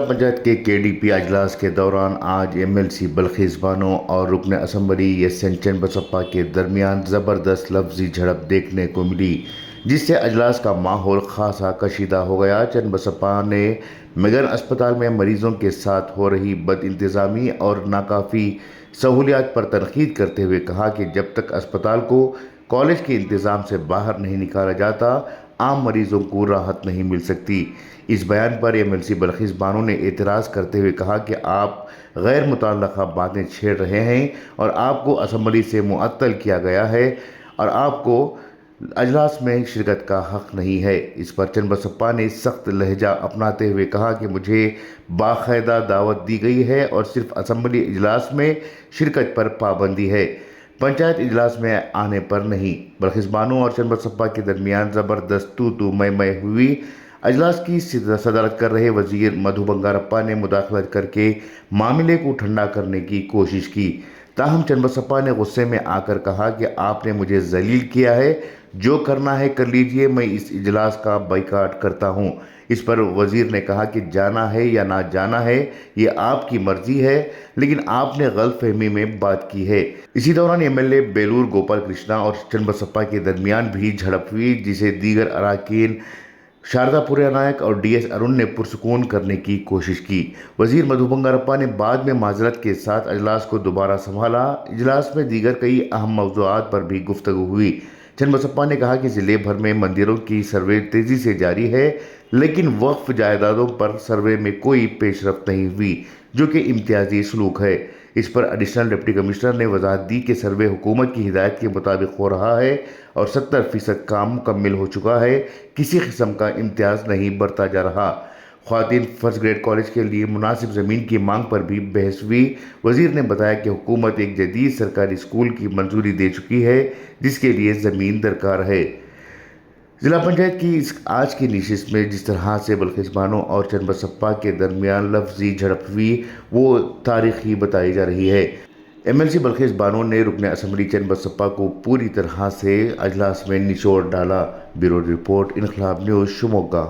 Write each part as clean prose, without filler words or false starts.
पंचायत के केडीपी अजलास के दौरान आज एमएलसी बल्खीस बानो और रुकन असम्बली एसएन चन्नबसप्पा के दरमियान ज़बरदस्त लफ्जी झड़प देखने को मिली, जिससे अजलास का माहौल खासा कशीदा हो गया। चन्नबसप्पा ने मेगन अस्पताल में मरीजों के साथ हो रही बदइंतज़ामी और नाकाफ़ी सहूलियात पर तनकीद करते हुए कहा कि जब तक अस्पताल को कॉलेज के इंतज़ाम से बाहर नहीं निकाला जाता, आम मरीजों को राहत नहीं मिल सकती। इस बयान पर एमएलसी बल्खीस बानो ने एतराज़ करते हुए कहा कि आप गैर मुतल्लक़ा बातें छेड़ रहे हैं और आपको असम्बली से मुअत्तल किया गया है और आपको अजलास में शिरकत का हक़ नहीं है। इस पर चन्नबसप्पा ने सख्त लहजा अपनाते हुए कहा कि मुझे बाकायदा दावत दी गई है और सिर्फ असम्बली इजलास में शिरकत पर पाबंदी है, पंचायत इजलास में आने पर नहीं। बल्खीस बानो और चन्नबसप्पा के दरमियान ज़बरदस्त तू मैं हुई। अजलास की सदारत कर रहे वज़ीर मधु बंगारप्पा ने मुदाखलत करके मामले को ठंडा करने की कोशिश की, ताहम चन्नबसप्पा ने गुस्से में आकर कहा कि आपने मुझे जलील किया है, जो करना है कर लीजिए, मैं इस इजलास का बाइकाट करता हूँ। इस पर वज़ीर ने कहा कि जाना है या ना जाना है ये आपकी मर्जी है, लेकिन आपने गलतफहमी में बात की है। इसी दौरान एमएलए बेलूर गोपाल कृष्णा और चन्नबसप्पा के दरमियान भी झड़प हुई, जिसे दीगर अराकीन शारदा पुरिया नायक और डीएस अरुण ने पुरसुकून करने की कोशिश की। वज़ीर मधु बंगारप्पा ने बाद में माजरत के साथ अजलास को दोबारा संभाला। इजलास में दीगर कई अहम मौज़ूआत पर भी गुफ्तगू हुई। चन्नबसप्पा ने कहा कि ज़िले भर में मंदिरों की सर्वे तेज़ी से जारी है, लेकिन वक्फ जायदादों पर सर्वे में कोई पेशरफ्त नहीं हुई, जो कि इम्तियाजी सलूक है। इस पर एडिशनल डिप्टी कमिश्नर ने वजाहत दी कि सर्वे हुकूमत की हिदायत के मुताबिक हो रहा है और 70% काम मुकम्मल हो चुका है, किसी किस्म का इम्तियाज़ नहीं बरता जा रहा। ख्वातीन फर्स्ट ग्रेड कॉलेज के लिए मुनासिब ज़मीन की मांग पर भी बहस हुई। वज़ीर ने बताया कि हुकूमत एक जदीद सरकारी स्कूल की मंजूरी दे चुकी है, जिसके लिए ज़मीन दरकार है। ज़िला पंचायत की इस आज की नशिस्त में जिस तरह से बल्खीस बानो और चन्नबसप्पा के दरमियान लफ्जी झड़प हुई, वो तारीखी बताई जा रही है। एमएलसी बल्खीस बानो ने रुकन असम्बली चन्नबसप्पा को पूरी तरह से अजलास में निचोड़ डाला। ब्यूरो रिपोर्ट, इनकलाब न्यूज़, शिवमोगा।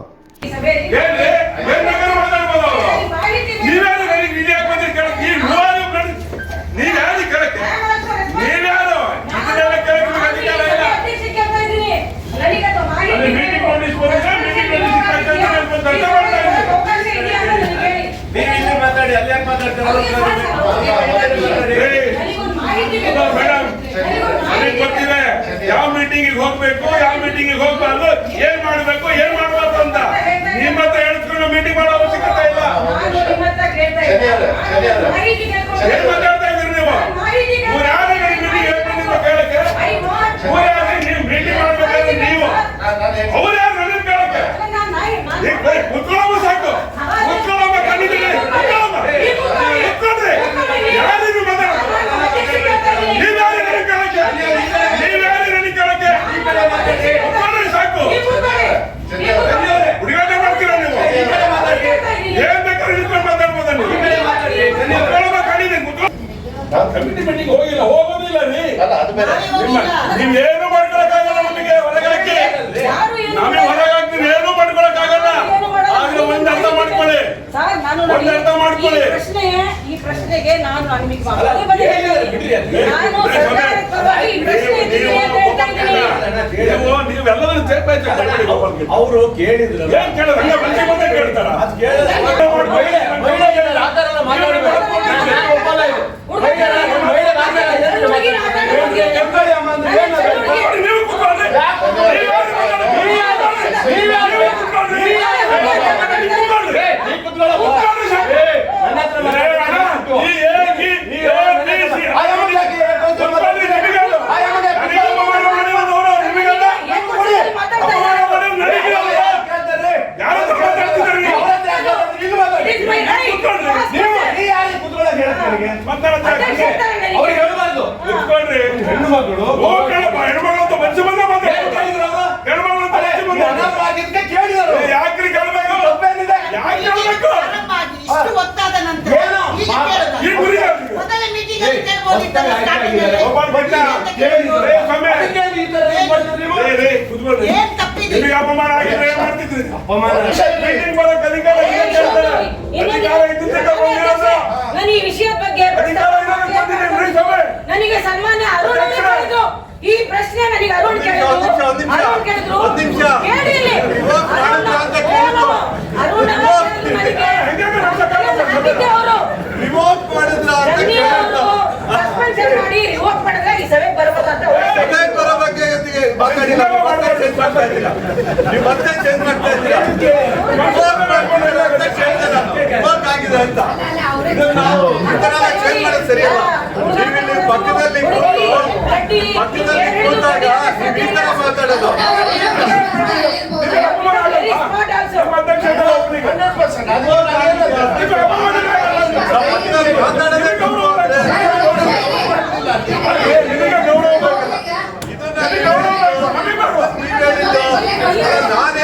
ಯಾವ ಮೀಟಿಂಗಿಗೆ ಹೋಗ್ಬೇಕು, ಯಾವ ಮೀಟಿಂಗಿಗೆ ಹೋಗ್ಬಾರ್ದು, ಏನ್ ಮಾಡಬೇಕು, ಏನ್ ಮಾಡಬಾರ್ದು ಅಂತ ನಿಮ್ಮ ಹತ್ರ ಹೇಳ್ಕೊಂಡು ಮೀಟಿಂಗ್ ಮಾಡೋ ಅವಶ್ಯಕತೆ ಇಲ್ಲ. ಏನ್ ಮಾತಾಡ್ತಾ ಇದ್ದೀರಿ ನೀವು? ಯಾರಿಗೆ ಮೀಟಿಂಗ್ ಹೇಳ್ಕೊಂಡಿದ್ರು ಕೇಳಕ್ಕೆ? ನೀವು ಮೀಟಿಂಗ್ ಮಾಡ್ಬೇಕಾದ್ರೆ ನೀವು ಅವ್ರು ಯಾರು ನನಗೆ ಕೇಳಕ್ಕೆ? ಕುತ್ಕೊಳ್ಳೋ ಸಾಕು, ಕುತ್ಕೊಳ್ಳೋ ಕಂಡಿದ್ದೀರಿ, ಕುತ್ಕೊಳ್ರಿ, ಯಾರಿಗೂ ಮಾತಾಡೋದು ನೀವ್ಯಾರು ನನಗೆ ಕೇಳಕ್ಕೆ? ನೀವ್ಯಾರು ನನಗೆ ಕೇಳಕ್ಕೆ? ಕುತ್ಕೊಳ್ರಿ ಸಾಕು. ಹುಡುಗಾಟ ಮಾಡ್ತೀರಾ ನೀವು? ಏನ್ ಬೇಕಾದ್ರೆ ನಿಂತ್ಕೊಂಡು ಮಾತಾಡ್ಬೋದ ನೀವು? ಕುತ್ಕೊಳ್ಳೋ ಕಂಡಿದ್ದೀನಿ, ಕಮಿಟಿ ಮೀಟಿಂಗ್ ಹೋಗಿಲ್ಲ, ಹೋಗೋದಿಲ್ಲ ರೀ. ನೀವೇನು ಮಾಡ್ಕೊಳಕ್ಕಾಗಲ್ಲ, ನಮಗೆ ಹೊರಗಾಕಿ, ನಾವೇ ಹೊರಗಾಕ್ತೀವಿ, ಏನು ಮಾಡ್ಕೊಳಕ್ಕಾಗಲ್ಲ. ಆದ್ರೆ ಒಂದ್ ಅರ್ಥ ಮಾಡ್ಕೊಳ್ಳಿ, ಒಂದ್ ಅರ್ಥ ಮಾಡ್ಕೊಳ್ಳಿ. ಈ ಪ್ರಶ್ನೆಗೆ ನಾನು ನೀವೆಲ್ಲದನ್ನು ಅವರು ಕೇಳಿದ್ರು, ಏನ್ ಕೇಳಿದ್ರು? ಕೇಳ್ತಾರ ಅವ್ರಿಗೆ ಹೇಳ್ಬಾರ್ದು. ಕುತ್ಕೊಳ್ರಿ, ಹೆಣ್ಣು ಮಗಳು ಹೆಣ್ಮಗಳು ಅಂತ ಮನುಷ್ಯ ಬಂದ ಹೆಣ್ಮಗಳು ಅಂತ ಕೇಳಿದರು. ಯಾಕ್ರಿ ಕೇಳಬೇಕು? ಯಾಕೆ ಕೇಳಬೇಕು? ನಿಮಗೆ ಅಪಮಾನ ಆಗಿದ್ರೆ ಏನ್ ಮಾಡ್ತಿದ್ರಿ? ಮೀಟಿಂಗ್ ಬರೋಕೆ ಅಧಿಕಾರ ಪ್ರಶ್ನೆ ನನಗೆ ಅರುಣ್ ಕೇಳಿದ್ರು ಒಂದ್ ನಿಮಿಷ. ಅರುಣ್ ಕೇಳಿದ್ರು ಒಂದ್ ನಿಮಿಷ. ಕೇಳಿ ಇಲ್ಲಿ. ರಿವೋಕ್ ಮಾಡಿದ್ರ ಅಂತ ಕೇಳಿದ್ರು. ಅರುಣ್ ರಿವೋಕ್ ನನಗೆ ಅವರು ರಿವೋಕ್ ಮಾಡಿದ್ರ ಅಂತ ಕೇಳಿದ್ರು. ಸಸ್ಪೆನ್ಷನ್ ಮಾಡಿ ರಿವೋಕ್ ಮಾಡಿದ್ರೆ ಈ ಸಭೆಗೆ ಬರ್ಬೋದು ಅಂತ ಸಭೆಗೆ ಬರೋ ಬಗ್ಗೆ ಇವತ್ತಿಗೆ ಮಾತಾಡಿಲ್ಲ. ನೀವು ಮತ್ತೆ ಚೇಂಜ್ ಮಾಡ್ತಾ ಇದ್ದೀರಾ. ರಿವೋಕ್ ಮಾಡ್ಕೊಂಡಿಲ್ಲ ಅಂತ ಕೇಳಿದ್ರೆ ರಿವೋಕ್ ಆಗಿದೆ ಅಂತ ಇದನ್ನ ಈ ತರ ಚೇಂಜ್ ಮಾಡೋದು ಸರಿಯಲ್ಲ. ನೀವು ಇಲ್ಲಿ ಪಕ್ಕದಲ್ಲಿ ಕೂತಾಗ ನೀವು ಈ ತರ ಮಾತಾಡೋದು ಮಾತಾಡೋದೇ ಗೌರವ ಅಂದ್ರೆ ಇದನ್ನ ನೀವು ಹೇಳಿದ್ದು ನಾನು